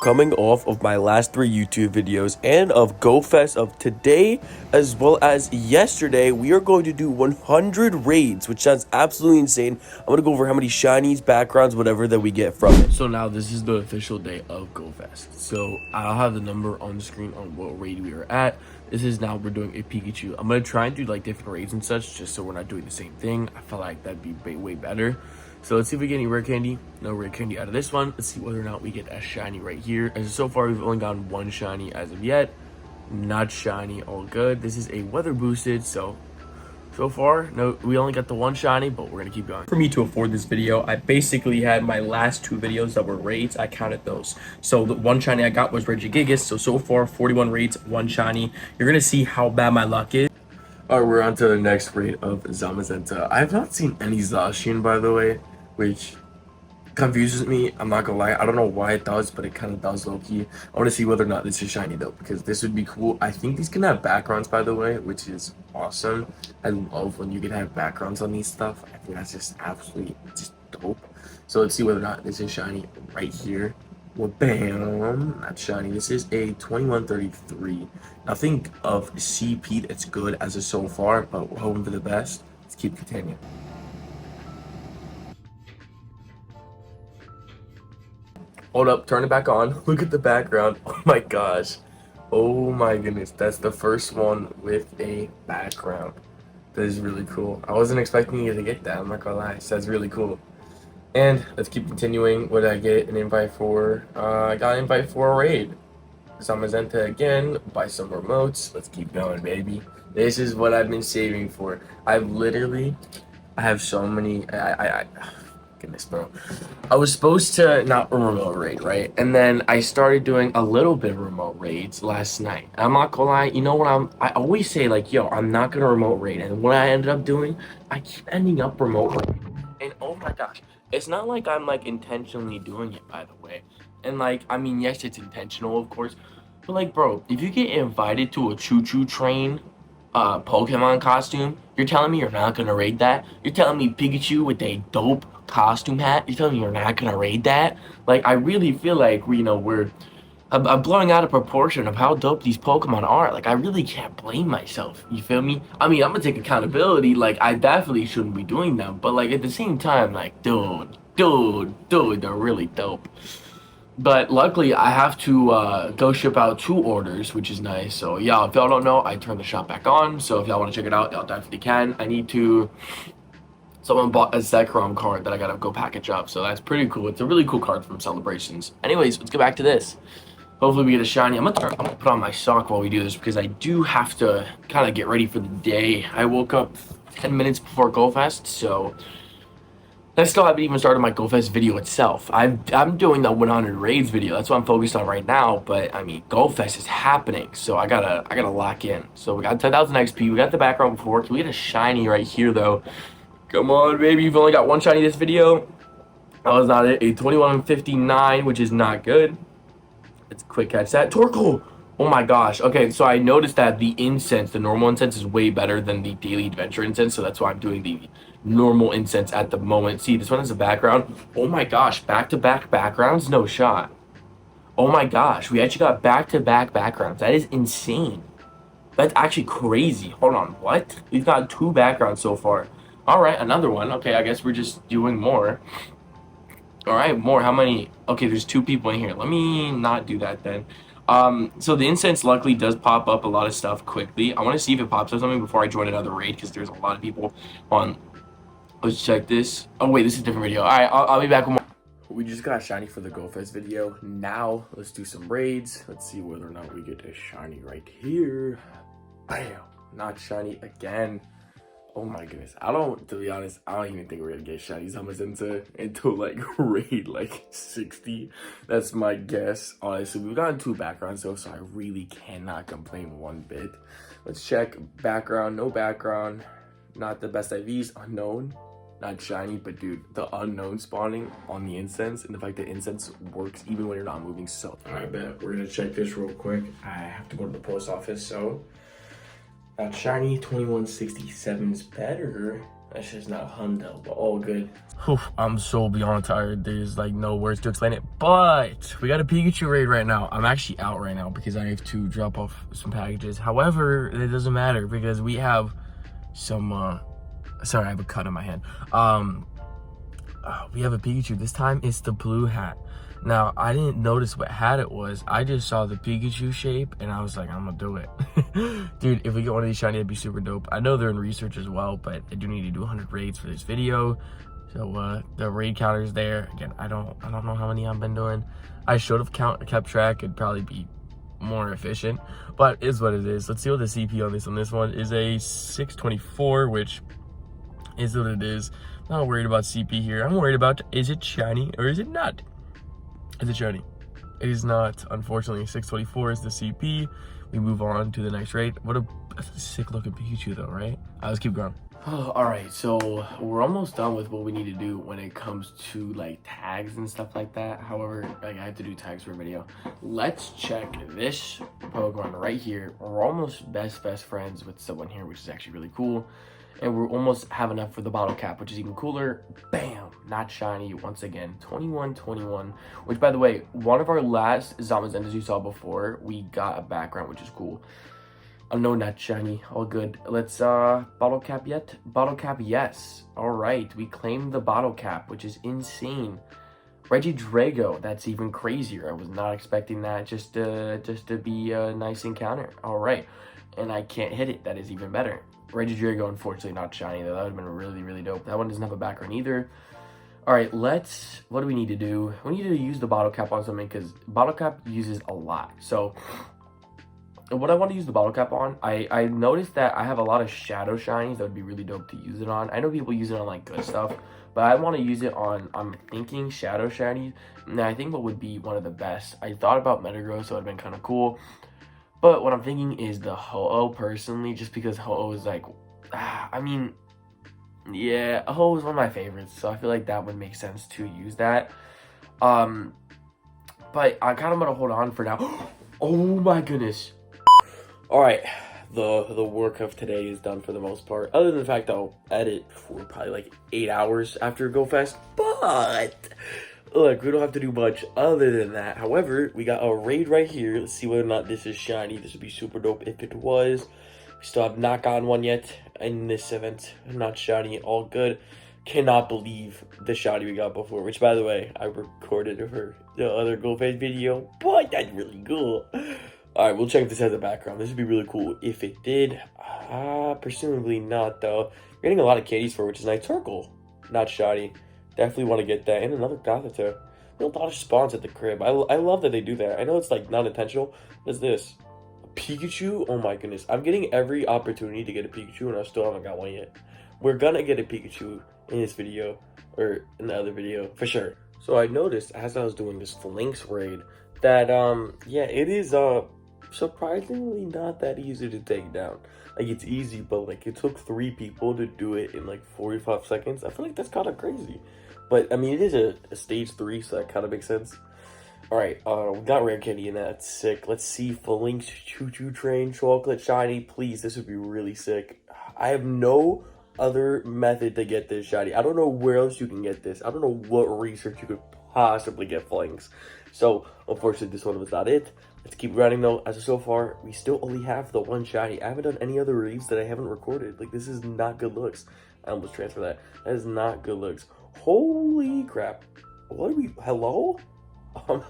Coming off of my last 3 YouTube videos and of GoFest of today as well as yesterday, we are going to do 100 raids, which sounds absolutely insane. I'm going to go over how many shinies, backgrounds, whatever that we get from it. So now this is the official day of GoFest. So I'll have the number on the screen on what raid we are at. This is now we're doing a Pikachu. I'm going to try and do like different raids and such just so we're not doing the same thing. I feel like that'd be way better. So let's see if we get any rare candy. No rare candy out of this one. Let's see whether or not we get a shiny right here. As so far, we've only gotten one shiny as of yet. Not shiny, all good. This is a weather boosted, so far, no, we only got the one shiny, but we're gonna keep going. For me to afford this video, I basically had my last 2 videos that were raids. I counted those. So the one shiny I got was Regigigas. So far, 41 raids, 1 shiny. You're gonna see how bad my luck is. Alright, we're on to the next raid of Zamazenta. I have not seen any Zacian, by the way, which confuses me. I'm not gonna lie. I don't know why it does, but it kind of does low-key. I want to see whether or not this is shiny, though, because this would be cool. I think these can have backgrounds, by the way, which is awesome. I love when you can have backgrounds on these stuff. I think that's just absolutely just dope. So let's see whether or not this is shiny right here. Well, bam, not shiny. This is a 2133. Nothing of CP that's good as of so far, but we're hoping for the best. Let's keep continuing. Hold up, turn it back on. Look at the background. Oh my gosh. Oh my goodness. That's the first one with a background. That is really cool. I wasn't expecting you to get that. I'm not gonna lie. So that's really cool. And let's keep continuing. What did I get? An invite for? I got an invite for a raid. Zamazenta again. Buy some remotes. Let's keep going, baby. This is what I've been saving for. I have so many. Goodness, bro. I was supposed to not remote raid, right? And then I started doing a little bit of remote raids last night. I'm not gonna lie, you know what I always say like, yo, I'm not gonna remote raid. And what I ended up doing, I keep ending up remote raid. And oh my gosh, it's not like I'm like intentionally doing it, by the way. And like, I mean, yes, it's intentional, of course. But like, bro, if you get invited to a choo-choo train Pokemon costume, you're telling me you're not gonna raid that? You're telling me Pikachu with a dope costume hat, you're telling me you're not gonna raid that? Like, I really feel like I'm blowing out of proportion of how dope these Pokemon are. Like, I really can't blame myself, you feel me? I mean, I'm gonna take accountability. Like, I definitely shouldn't be doing them, but like at the same time, like, dude, they're really dope. But luckily, I have to go ship out 2 orders, which is nice. So yeah, if y'all don't know, I turned the shop back on. So if y'all want to check it out, y'all definitely can. Someone bought a Zekrom card that I gotta go package up. So that's pretty cool. It's a really cool card from Celebrations. Anyways, let's get back to this. Hopefully we get a shiny. I'm gonna put on my sock while we do this because I do have to kind of get ready for the day. I woke up 10 minutes before GoFest, so I still haven't even started my GoFest video itself. I'm doing the 100 raids video. That's what I'm focused on right now. But I mean, GoFest is happening, so I gotta lock in. So we got 10,000 XP. We got the background before. Can we get a shiny right here though? Come on, baby. You've only got 1 shiny this video. That was not it. A 2159, which is not good. Let's quick catch that. Torkoal. Oh my gosh. Okay, so I noticed that the incense, the normal incense, is way better than the daily adventure incense. So that's why I'm doing the normal incense at the moment. See, this one has a background. Oh my gosh, back-to-back backgrounds? No shot. Oh my gosh, we actually got back-to-back backgrounds. That is insane. That's actually crazy. Hold on, what? We've got 2 backgrounds so far. All right, another one. Okay, I guess we're just doing more. All right, more. How many? Okay, there's 2 people in here. Let me not do that then. So the incense luckily does pop up a lot of stuff quickly. I want to see if it pops up something before I join another raid because there's a lot of people on. Let's check this. Oh wait, this is a different video. All right, I'll be back with more. We just got a shiny for the GoFest video. Now let's do some raids. Let's see whether or not we get a shiny right here. Bam, not shiny again. Oh my goodness. To be honest, I don't even think we're gonna get shinies until like raid like 60. That's my guess. Honestly, we've gotten 2 backgrounds though, so I really cannot complain one bit. Let's check background, no background. Not the best IVs, unknown. Not shiny, but dude, the unknown spawning on the incense and the fact that incense works even when you're not moving so. I bet we're gonna check this real quick. I have to go to the post office, so. Shiny 2167 is better. That's just not hundo, but all good. Whew, I'm so beyond tired. There's like no words to explain it. But we got a Pikachu raid right now. I'm actually out right now because I have to drop off some packages. However, it doesn't matter because we have some sorry, I have a cut on my hand. We have a Pikachu. This time it's the blue hat. Now, I didn't notice what hat it was. I just saw the Pikachu shape, and I was like, I'm gonna do it. Dude, if we get one of these shiny, it'd be super dope. I know they're in research as well, but I do need to do 100 raids for this video. So, the raid counter's there. Again, I don't know how many I've been doing. I should have kept track. It'd probably be more efficient, but is what it is. Let's see what the CP on this one is a 624, which is what it is. Not worried about CP here. I'm worried about, is it shiny or is it not? Is it shiny? It is not. Unfortunately, 624 is the CP. We move on to the next raid. What a sick looking Pikachu though, right? Let's keep going. Oh, all right, so we're almost done with what we need to do when it comes to like tags and stuff like that. However, like I have to do tags for a video. Let's check this Pokemon right here. We're almost best friends with someone here, which is actually really cool. And we're almost have enough for the bottle cap, which is even cooler. Bam! Not shiny once again. 21, which by the way, one of our last Zamazentas you saw before, we got a background, which is cool. No, not shiny. All good. Let's bottle cap yet? Bottle cap, yes. All right, we claimed the bottle cap, which is insane. Regidrago, that's even crazier. I was not expecting that just to be a nice encounter. All right, and I can't hit it. That is even better. Regidrago, unfortunately, not shiny though. That would have been really dope. That one doesn't have a background either. All right, what do we need to do? We need to use the bottle cap on something because bottle cap uses a lot. So what I want to use the bottle cap on, I noticed that I have a lot of shadow shinies that would be really dope to use it on. I know people use it on like good stuff, but I want to use it on, I'm thinking shadow shinies. And I think what would be one of the best, I thought about Metagross, so it would have been kind of cool. But what I'm thinking is the Ho-Oh personally, just because Ho-Oh is like, I mean, yeah, Ho-Oh is one of my favorites, so I feel like that would make sense to use that. But I kind of want to hold on for now. Oh my goodness. All right, the work of today is done for the most part. Other than the fact I'll edit for probably like 8 hours after GoFest, but look, we don't have to do much other than that. However, we got a raid right here. Let's see whether or not this is shiny. This would be super dope if it was. We still have not gotten one yet in this event. Not shiny, all good. Cannot believe the shiny we got before, which by the way, I recorded for the other GoFest video, but that's really cool. All right, we'll check if this has a background. This would be really cool if it did. Presumably not though. We're getting a lot of candies for, which is nice. Torkoal, not shiny. Definitely want to get that. And another Gothita. A lot of spawns at the crib. I love that they do that. I know it's like not intentional. What is this? A Pikachu? Oh my goodness. I'm getting every opportunity to get a Pikachu and I still haven't got one yet. We're gonna get a Pikachu in this video. Or in the other video. For sure. So I noticed as I was doing this Lynx raid that yeah, it is surprisingly not that easy to take down. Like it's easy, but like it took 3 people to do it in like 45 seconds. I feel like that's kind of crazy. But I mean, it is a stage 3, so that kind of makes sense. All right, we got rare candy and that's sick. Let's see, Phalanx Choo Choo Train Chocolate Shiny, please. This would be really sick. I have no other method to get this shiny. I don't know where else you can get this. I don't know what research you could possibly get Phalanx. So unfortunately, this one was not it. Let's keep running though. As of so far, we still only have the 1 shiny. I haven't done any other reads that I haven't recorded. Like this is not good looks. I almost transfer that. That is not good looks. Holy crap. What are we, hello? What?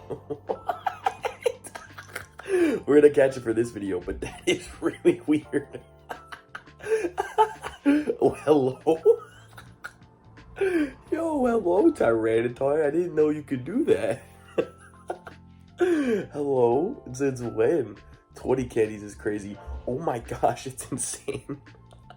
We're gonna catch it for this video, but that is really weird. Oh, hello? Yo, hello, Tyranitar. I didn't know you could do that. Hello? Since when? 20 candies is crazy. Oh my gosh, it's insane.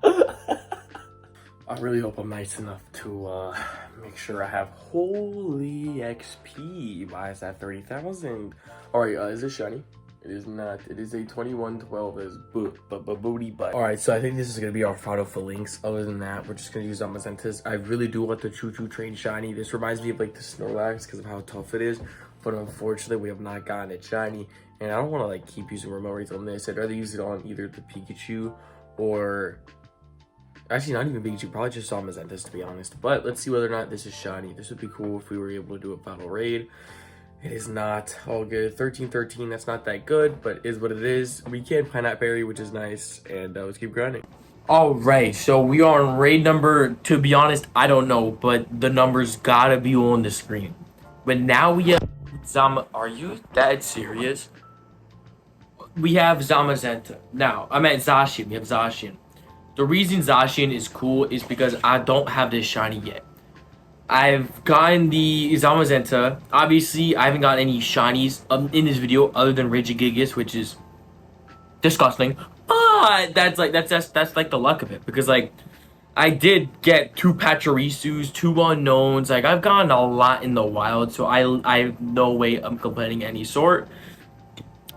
I really hope I'm nice enough to make sure I have holy XP. Why is that 30,000? Alright, is this shiny? It is not. It is a 2112 as booty butt. Alright, so I think this is going to be our final Phalanx. Other than that, we're just going to use Zamazentas. I really do want the Choo Choo Train shiny. This reminds me of like the Snorlax because of how tough it is. But unfortunately, we have not gotten it shiny. And I don't want to like keep using remote rates on this. I'd rather use it on either the Pikachu or Actually, not even Pikachu. Probably just Zamazentas, to be honest. But let's see whether or not this is shiny. This would be cool if we were able to do a battle raid. It is not. All good. 13-13. That's not that good, but is what it is. We can Pineapple Berry, which is nice. And let's keep grinding. All right. So we are on raid number. To be honest, I don't know, but the numbers gotta be on the screen. But now we have Are you that serious? We have Zamazenta. Now, I'm at Zacian. We have Zacian. The reason Zacian is cool is because I don't have this shiny yet. I've gotten the Zamazenta. Obviously, I haven't gotten any shinies in this video other than Regigigas, which is disgusting. But that's like the luck of it, because like I did get 2 Pachirisus, 2 unknowns. Like I've gotten a lot in the wild, so I have no way I'm complaining any sort.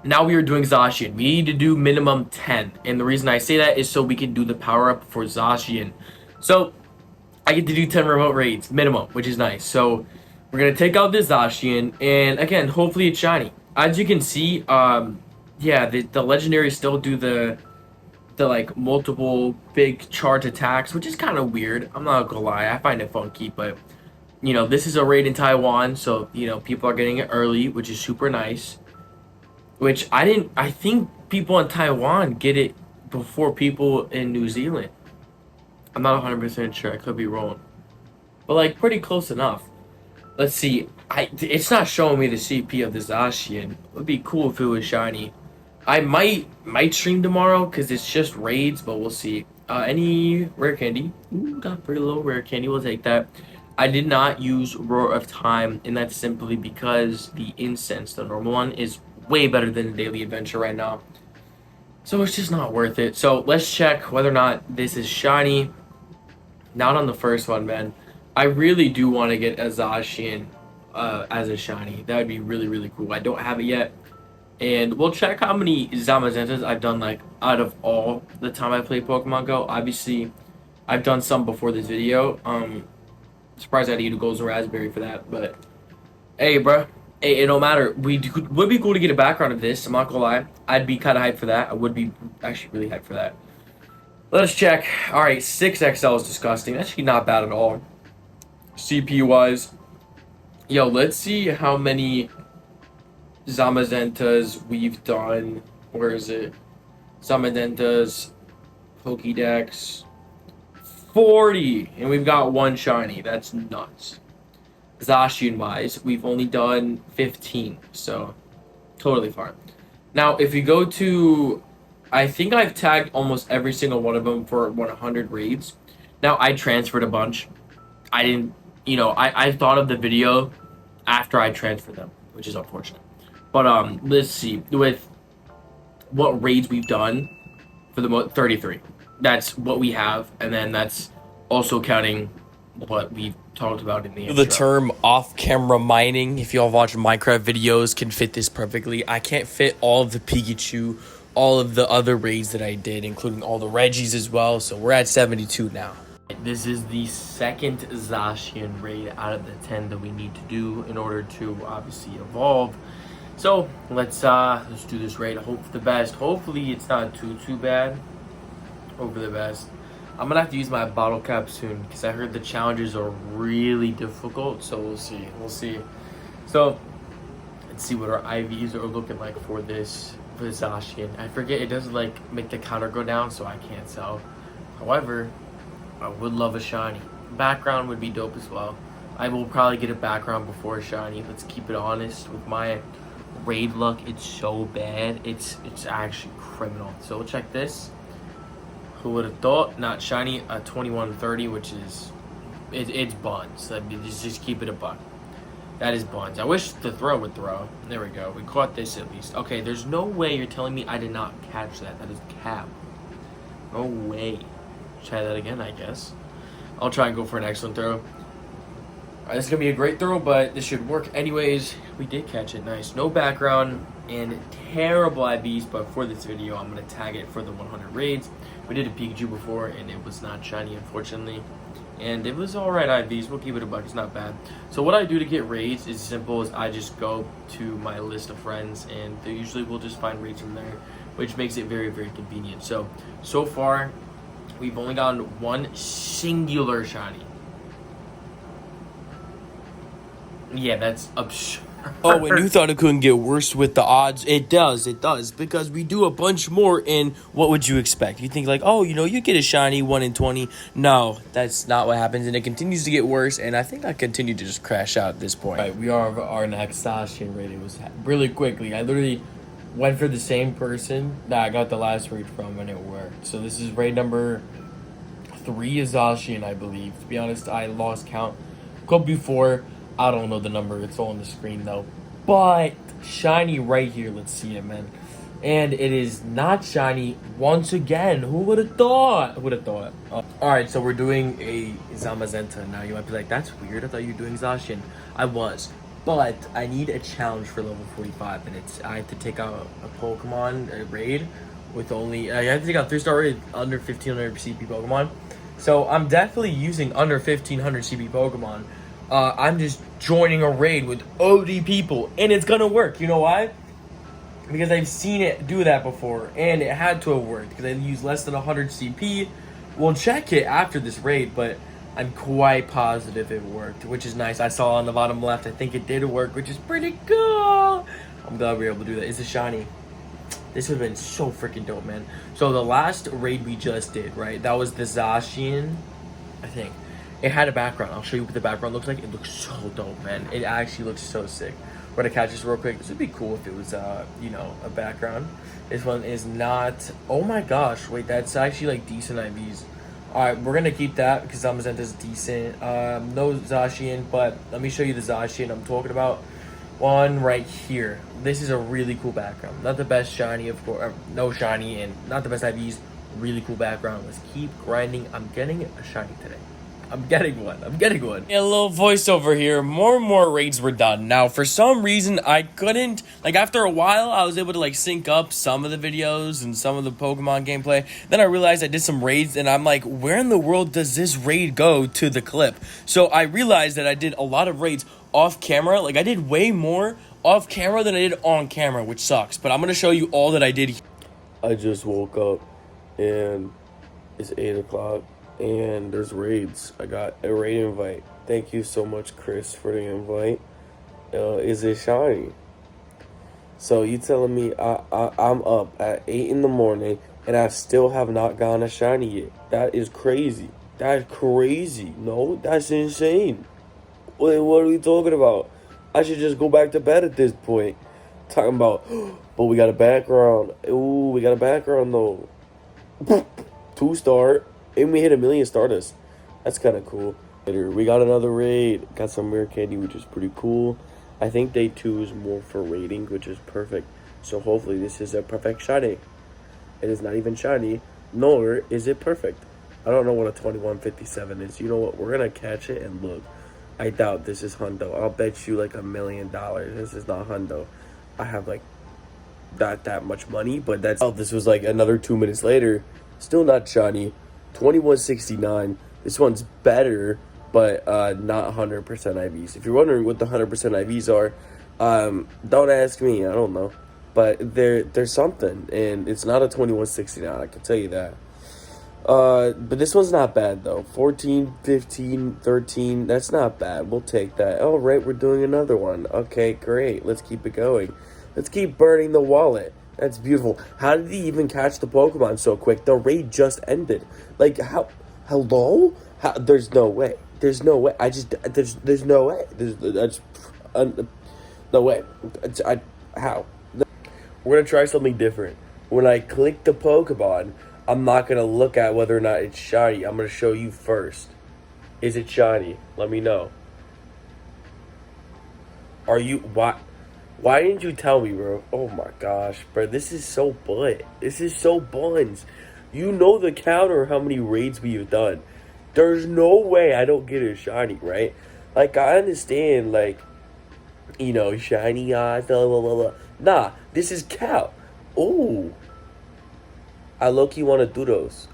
Now we are doing Zacian. We need to do minimum 10. And the reason I say that is so we can do the power up for Zacian. So I get to do 10 remote raids minimum, which is nice. So we're going to take out this Zacian. And again, hopefully it's shiny. As you can see, yeah, the legendaries still do the like multiple big charge attacks, which is kind of weird. I'm not gonna lie. I find it funky, but you know, this is a raid in Taiwan. So, you know, people are getting it early, which is super nice. Which I think people in Taiwan get it before people in New Zealand. I'm not 100% sure. I could be wrong. But like pretty close enough. Let's see. It's not showing me the CP of the Zacian. It would be cool if it was shiny. I might stream tomorrow because it's just raids, but we'll see. Any rare candy? Ooh, got pretty low rare candy. We'll take that. I did not use Roar of Time, and that's simply because the incense, the normal one, is way better than the daily adventure right now, so it's just not worth it. So let's check whether or not this is shiny. Not on the first one, man. I really do want to get a Zacian as a shiny. That would be really, really cool. I don't have it yet, and we'll check how many Zamazentas I've done, like out of all the time I played Pokemon Go. Obviously I've done some before this video. Surprised I had to eat a Golden Raspberry for that, but hey, bro. Hey, it don't matter. Would be cool to get a background of this. I'm not gonna lie. I'd be kind of hyped for that. I would be actually really hyped for that. Let's check. All right, 6XL is disgusting. That's actually not bad at all. CP wise, yo, let's see how many Zamazentas we've done. Where is it? Zamazentas, Pokédex, 40, and we've got 1 shiny. That's nuts. Zacian wise, we've only done 15, so totally fine. Now, if you go to, I think I've tagged almost every single one of them for 100 raids. Now, I transferred a bunch. I didn't, you know, I thought of the video after I transferred them, which is unfortunate. But let's see, with what raids we've done for the 33. That's what we have, and then that's also counting what we've talked about in the intro. The term off-camera mining, if y'all watch Minecraft videos, can fit this perfectly. I can't fit all of the Pikachu, all of the other raids that I did, including all the Regis as well, so we're at 72 now. This is the second Zacian raid out of the 10 that we need to do in order to obviously evolve. So let's do this raid. Hope for the best. Hopefully it's not too bad. Hope for the best. I'm gonna have to use my bottle cap soon because I heard the challenges are really difficult. So we'll see. So let's see what our IVs are looking like for this Zacian. I forget, it doesn't like make the counter go down, so I can't sell. However, I would love a shiny. Background would be dope as well. I will probably get a background before a shiny. Let's keep it honest. With my raid luck, it's so bad. It's actually criminal. So we'll check this. Who would have thought? Not shiny. A 2130, which is it's buns. I mean, just keep it a buck. That is buns. I wish the throw would throw. There we go. We caught this at least. Okay, there's no way you're telling me I did not catch that. That is cap. No way. Try that again, I guess. I'll try and go for an excellent throw. This is going to be a great throw, but this should work anyways. We did catch it. Nice. No background and terrible IVs, but for this video, I'm going to tag it for the 100 raids. We did a Pikachu before, and it was not shiny, unfortunately. And it was alright IVs. We'll keep it a buck. It's not bad. So what I do to get raids is simple as I just go to my list of friends, and they usually will just find raids from there, which makes it very, very convenient. So far, we've only gotten one singular shiny. Yeah, that's absurd. Oh, and you thought it couldn't get worse with the odds? It does, because we do a bunch more. And what would you expect? You think like, oh, you get a shiny 1 in 20. No, that's not what happens, and it continues to get worse. And I think I continue to just crash out at this point. Right, we are our next Zacian raid. It was really quickly. I literally went for the same person that I got the last raid from, and it worked. So this is raid number 3 is Zacian, I believe. To be honest, I lost count. Could be 4. I don't know the number. It's all on the screen though. But shiny right here. Let's see it, man. And it is not shiny once again. Who would have thought? Who would have thought? All right, so we're doing a Zamazenta now. You might be like, that's weird. I thought you were doing Zacian. I was. But I need a challenge for level 45. And I have to take out a Pokemon, a raid, with only... I have to take out 3-star raid under 1,500 CP Pokemon. So I'm definitely using under 1,500 CP Pokemon. I'm just joining a raid with OD people, and it's gonna work. You know why? Because I've seen it do that before, and it had to have worked, because I used less than 100 CP. We'll check it after this raid, but I'm quite positive it worked, which is nice. I saw on the bottom left, I think it did work, which is pretty cool. I'm glad we were able to do that. It's a shiny. This would have been so freaking dope, man. So the last raid we just did, right? That was the Zacian, I think. It had a background. I'll show you what the background looks like. It looks so dope, man. It actually looks so sick. We're gonna catch this real quick. This would be cool if it was, a background. This one is not. Oh my gosh! Wait, that's actually like decent IVs. All right, we're gonna keep that because Zamazenta's decent. No Zacian, but let me show you the Zacian I'm talking about. One right here. This is a really cool background. Not the best shiny, of course. No shiny, and not the best IVs. Really cool background. Let's keep grinding. I'm getting a shiny today. I'm getting one. A little voiceover here. More and more raids were done. Now, for some reason, I couldn't... after a while, I was able to, sync up some of the videos and some of the Pokemon gameplay. Then I realized I did some raids, and I'm like, where in the world does this raid go to the clip? So I realized that I did a lot of raids off camera. I did way more off camera than I did on camera, which sucks. But I'm going to show you all that I did. I just woke up, and it's 8 o'clock. And there's raids. I got a raid invite. Thank you so much, Chris, for the invite. Is it shiny? So you telling me I'm up at 8 in the morning and I still have not gotten a shiny yet? That is crazy. That's crazy. No, that's insane. What are we talking about? I should just go back to bed at this point. Talking about, but we got a background. Ooh, we got a background though. 2-star. And we hit 1 million Stardust. That's kind of cool. Later, we got another raid. Got some rare candy, which is pretty cool. I think day 2 is more for raiding, which is perfect. So hopefully this is a perfect shiny. It is not even shiny, nor is it perfect. I don't know what a 2157 is. You know what? We're going to catch it and look. I doubt this is hundo. I'll bet you $1 million. This is not hundo. I have not that much money, but that's... Oh, this was another 2 minutes later. Still not shiny. 2169. This one's better, but not 100% IVs. If you're wondering what the 100% IVs are, don't ask me. I don't know, but there's something, and it's not a 2169. I can tell you that. But this one's not bad though. 14, 15, 13. That's not bad. We'll take that. All right, we're doing another one. Okay, great. Let's keep it going. Let's keep burning the wallet. That's beautiful. How did he even catch the Pokemon so quick? The raid just ended. How? Hello? How? There's no way. There's no way. There's no way. No way. How? We're gonna try something different. When I click the Pokemon, I'm not gonna look at whether or not it's shiny. I'm gonna show you first. Is it shiny? Let me know. Are you... Why didn't you tell me, bro? Oh my gosh, bro. This is so butt. This is so buns. You know the counter how many raids we've done. There's no way I don't get a shiny, right? I understand, shiny eyes, blah, blah, blah, blah. Nah, this is cow. Ooh. I low-key want to do those.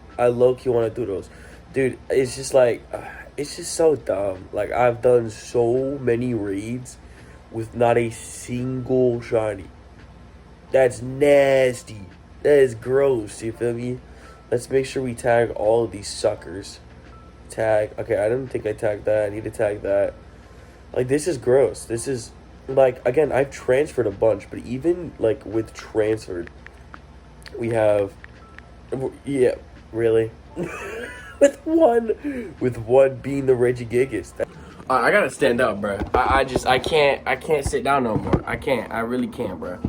Dude, it's just it's just so dumb. I've done so many raids with not a single shiny. That's nasty. That is gross, you feel me? Let's make sure we tag all of these suckers. Tag. Okay, I don't think I tagged that. I need to tag that. Like, this is gross. This is, like, again, I've transferred a bunch, but even, like, with transferred, we have, yeah, really? with one being the Reggie Gigas. I gotta stand up, bro. I can't sit down no more. I really can't, bro.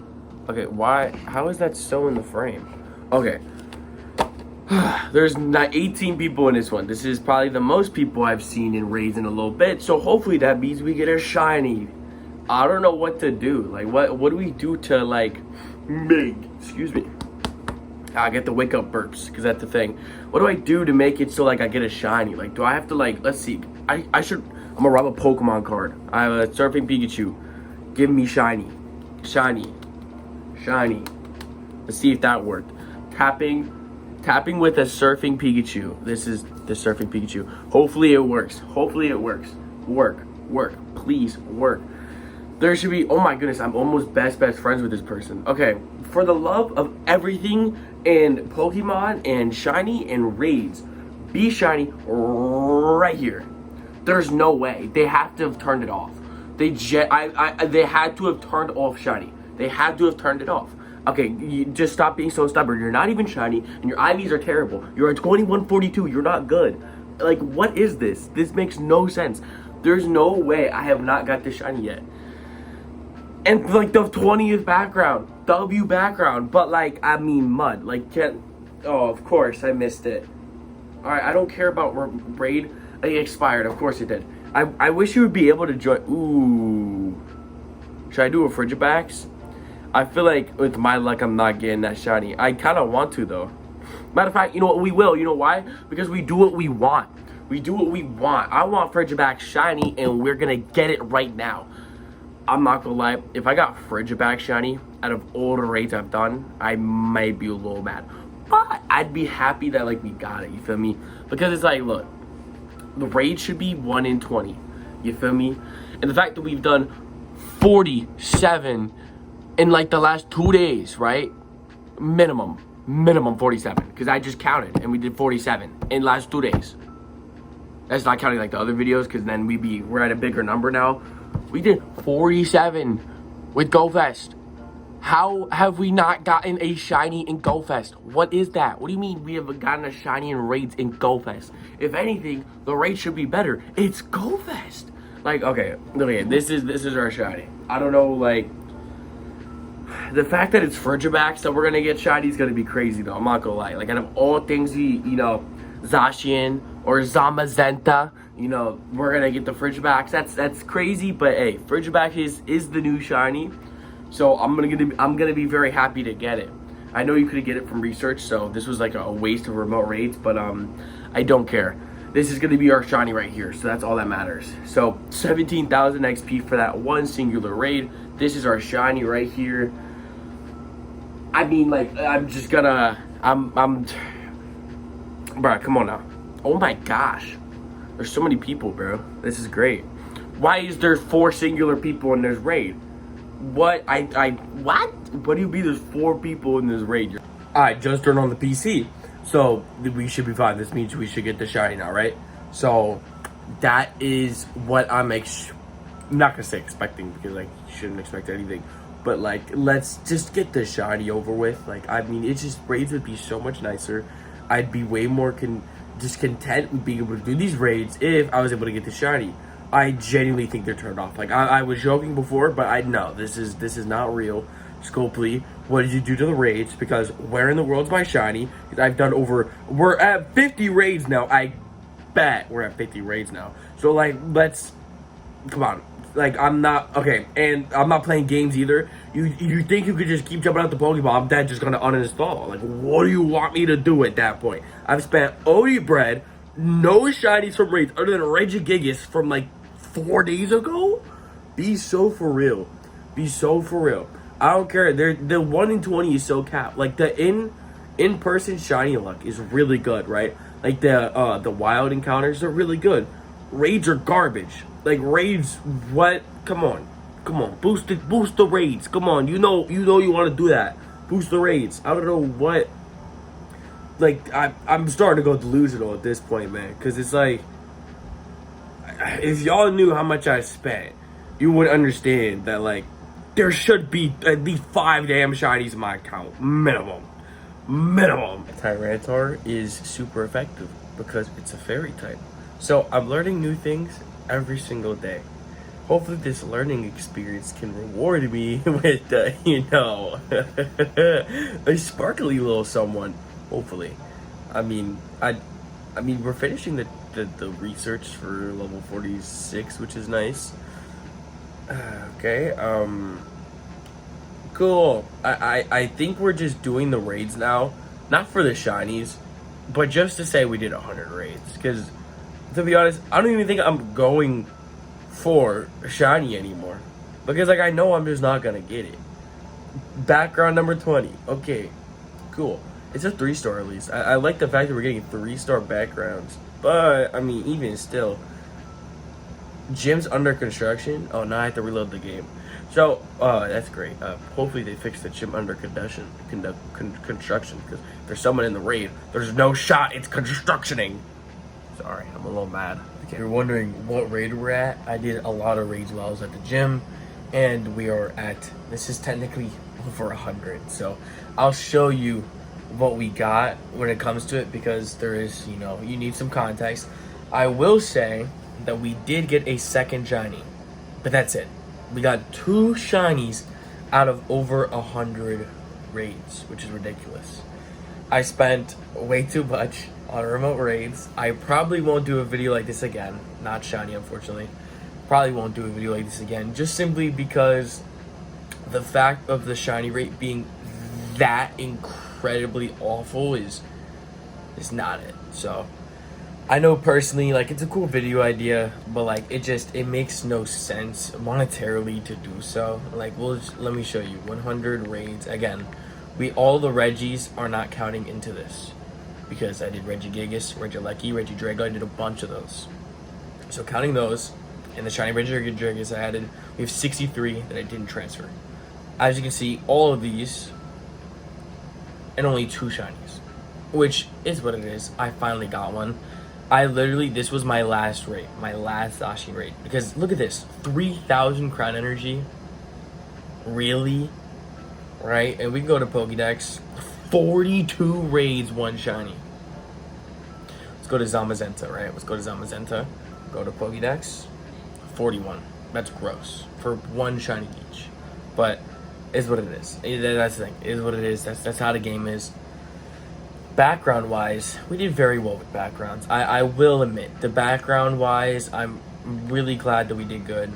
Okay, why? How is that so in the frame? Okay. There's not 18 people in this one. This is probably the most people I've seen in raids in a little bit. So hopefully that means we get a shiny. I don't know what to do. Like, what do we do to, like, excuse me. I get the wake up burps, because that's the thing. What do I do to make it so, like, I get a shiny? Like, do I have to, like, let's see. I'm gonna rob a Pokemon card. I have a Surfing Pikachu. Give me shiny. Shiny. Let's see if that worked. Tapping with a Surfing Pikachu. This is the Surfing Pikachu. Hopefully it works. Work. Please work. There should be, oh my goodness, I'm almost best friends with this person. Okay, for the love of everything in Pokemon and shiny and raids, be shiny right here. There's no way. They have to have turned it off. They had to have turned off shiny. They had to have turned it off. Okay, you just stop being so stubborn. You're not even shiny, and your IVs are terrible. You're at 2142. You're not good. Like, what is this? This makes no sense. There's no way I have not got this shiny yet. And, like, the 20th background. W background. But, like, I mean, mud. Like, oh, of course, I missed it. Alright, I don't care about raid. It expired. Of course it did. I wish you would be able to join. Ooh. Should I do a Frigibax? I feel like with my luck, I'm not getting that shiny. I kind of want to, though. Matter of fact, you know what? We will. You know why? Because we do what we want. We do what we want. I want Frigibax shiny, and we're going to get it right now. I'm not going to lie. If I got Frigibax shiny out of all the raids I've done, I might be a little mad. But I'd be happy that, like, we got it. You feel me? Because it's like, look. The raid should be 1 in 20. You feel me? And the fact that we've done 47 in, like, the last 2 days, right? Minimum 47, because I just counted and we did 47 in the last 2 days. That's not counting, like, the other videos, because then we're at a bigger number now. We did 47 with GoFest. How have we not gotten a shiny in GoFest? What is that? What do you mean we have gotten a shiny in raids in GoFest? If anything, the raid should be better. It's GoFest. Like, okay, this is our shiny. I don't know, like, the fact that it's Frigibax that we're gonna get shiny is gonna be crazy, though. I'm not gonna lie. Like, out of all things, you know, Zacian or Zamazenta, you know, we're gonna get the Frigibax. That's crazy, but hey, Frigibax is the new shiny. So I'm gonna be very happy to get it. I know you couldn't get it from research, so this was like a waste of remote raids, but I don't care. This is gonna be our shiny right here, so that's all that matters. So 17,000 XP for that one singular raid. This is our shiny right here. I mean, like, bruh, come on now. Oh my gosh. There's so many people, bro. This is great. Why is there 4 singular people in this raid? What? What do you mean there's 4 people in this raid? Alright, just turned on the PC. So, we should be fine. This means we should get the shiny now, right? So, that is what I'm not gonna say expecting, because, like, you shouldn't expect anything. But, like, let's just get the shiny over with. Like, I mean, it's just, raids would be so much nicer. I'd be way more content with being able to do these raids if I was able to get the shiny. I genuinely think they're turned off. Like, I was joking before, but I know this is not real. Scopely, what did you do to the raids? Because where in the world's my shiny? Because I've done we're at 50 raids now. I bet we're at 50 raids now. So, like, come on. Like, I'm not, okay, and I'm not playing games either. You think you could just keep jumping out the Pokeball, then just gonna uninstall. Like, what do you want me to do at that point? I've spent OE bread, no shinies from raids, other than Regigigas from, like, 4 days ago? Be so for real. Be so for real. I don't care. The 1 in 20 is so capped. Like, the in-person shiny luck is really good, right? Like, the wild encounters are really good. Raids are garbage. Like, raids, what? Come on. Boost the raids. Come on. You know you want to do that. Boost the raids. I don't know what. like I'm starting to go delusional at this point, man, because it's like, if y'all knew how much I spent, you would understand that, like, there should be at least 5 damn shinies in my account, minimum. Tyranitar is super effective because it's a fairy type. So I'm learning new things every single day. Hopefully this learning experience can reward me with, a sparkly little someone. Hopefully. I mean, we're finishing the research for level 46, which is nice. Okay, cool. I think we're just doing the raids now, not for the shinies, but just to say we did 100 raids. Because, to be honest, I don't even think I'm going for a shiny anymore, because, like, I know I'm just not gonna get it. Background number 20. Okay, cool. It's a 3-star at least. I like the fact that we're getting 3-star backgrounds, but I mean, even still, gym's under construction. Oh, now I have to reload the game. So, that's great. Hopefully they fix the gym under construction, because if there's someone in the raid, there's no shot it's constructioning. Sorry, I'm a little mad. Okay. If you're wondering what raid we're at, I did a lot of raids while I was at the gym, and we are at, this is technically over 100. So, I'll show you what we got when it comes to it, because there is, you need some context. I will say that we did get a second shiny, but that's it. We got 2 shinies out of over 100 raids, which is ridiculous. I spent way too much on remote raids. I probably won't do a video like this again. Not shiny, unfortunately. Probably won't do a video like this again, just simply because the fact of the shiny rate being that incredibly awful is not it. So I know personally, like, it's a cool video idea, but, like, it makes no sense monetarily to do so. Like, let me show you 100 raids again. All the Regis are not counting into this, because I did Regigigas, Regieleki, Regidrago. I did a bunch of those. So counting those and the shiny Regigigas I added, we have 63 that I didn't transfer. As you can see, all of these and only 2 shinies, which is what it is. I finally got one. This was my last rate, my last Zacian rate, because look at this, 3,000 crown energy, really, right? And we can go to Pokédex, 42 raids, 1 shiny. Let's go to Zamazenta, right? Let's go to Zamazenta, go to Pokédex, 41. That's gross for 1 shiny each, but it's what it is. That's the thing. It is what it is. That's how the game is. Background wise, we did very well with backgrounds. I will admit, the background wise, I'm really glad that we did good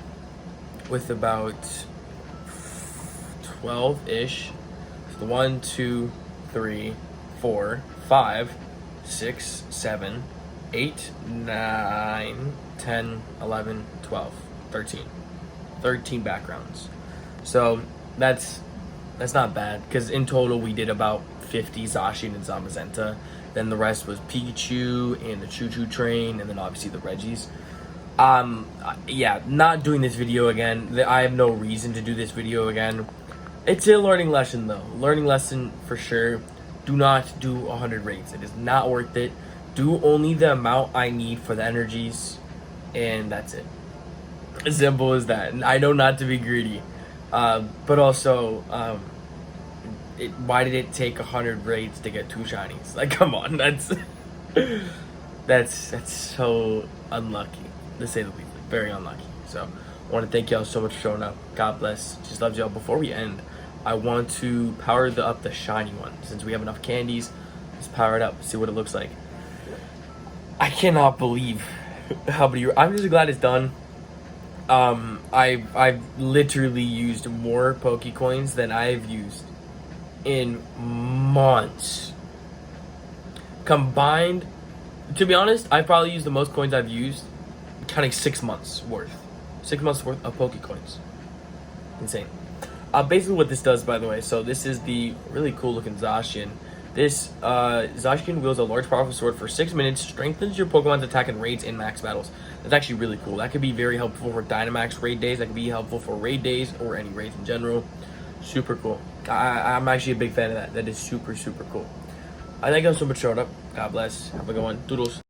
with about 12-ish. 1, 2, 3, 4, 5, 6, 7, 8, 9, 10, 11, 12, 13 backgrounds. So that's not bad, because in total we did about 50 Zacian and Zamazenta. Then the rest was Pikachu and the Choo Choo Train, and then obviously the Regis. Yeah, not doing this video again. I have no reason to do this video again. It's a learning lesson though. Learning lesson for sure. Do not do 100 raids. It is not worth it. Do only the amount I need for the energies, and that's it. As simple as that. And I know not to be greedy, but also, why did it take 100 raids to get 2 shinies? Like, come on, that's so unlucky, to say the least. Very unlucky. So I want to thank y'all so much for showing up. God bless. Just loves y'all. Before we end, I want to power up the shiny one. Since we have enough candies, let's power it up, see what it looks like. I cannot believe how many. I'm just glad it's done. I've literally used more Pokecoins than I've used in months combined. To be honest, I probably used the most coins I've used, counting 6 months worth. 6 months worth of Pokecoins. Insane. Basically what this does, by the way, so this is the really cool looking Zacian. This Zacian wields a large powerful sword for 6 minutes, strengthens your Pokemon's attack in raids and max battles. That's actually really cool. That could be very helpful for Dynamax raid days. That could be helpful for raid days or any raids in general. Super cool. I'm actually a big fan of that. That is super, super cool. I thank you so much for showing up. God bless. Have a good one. Doodles.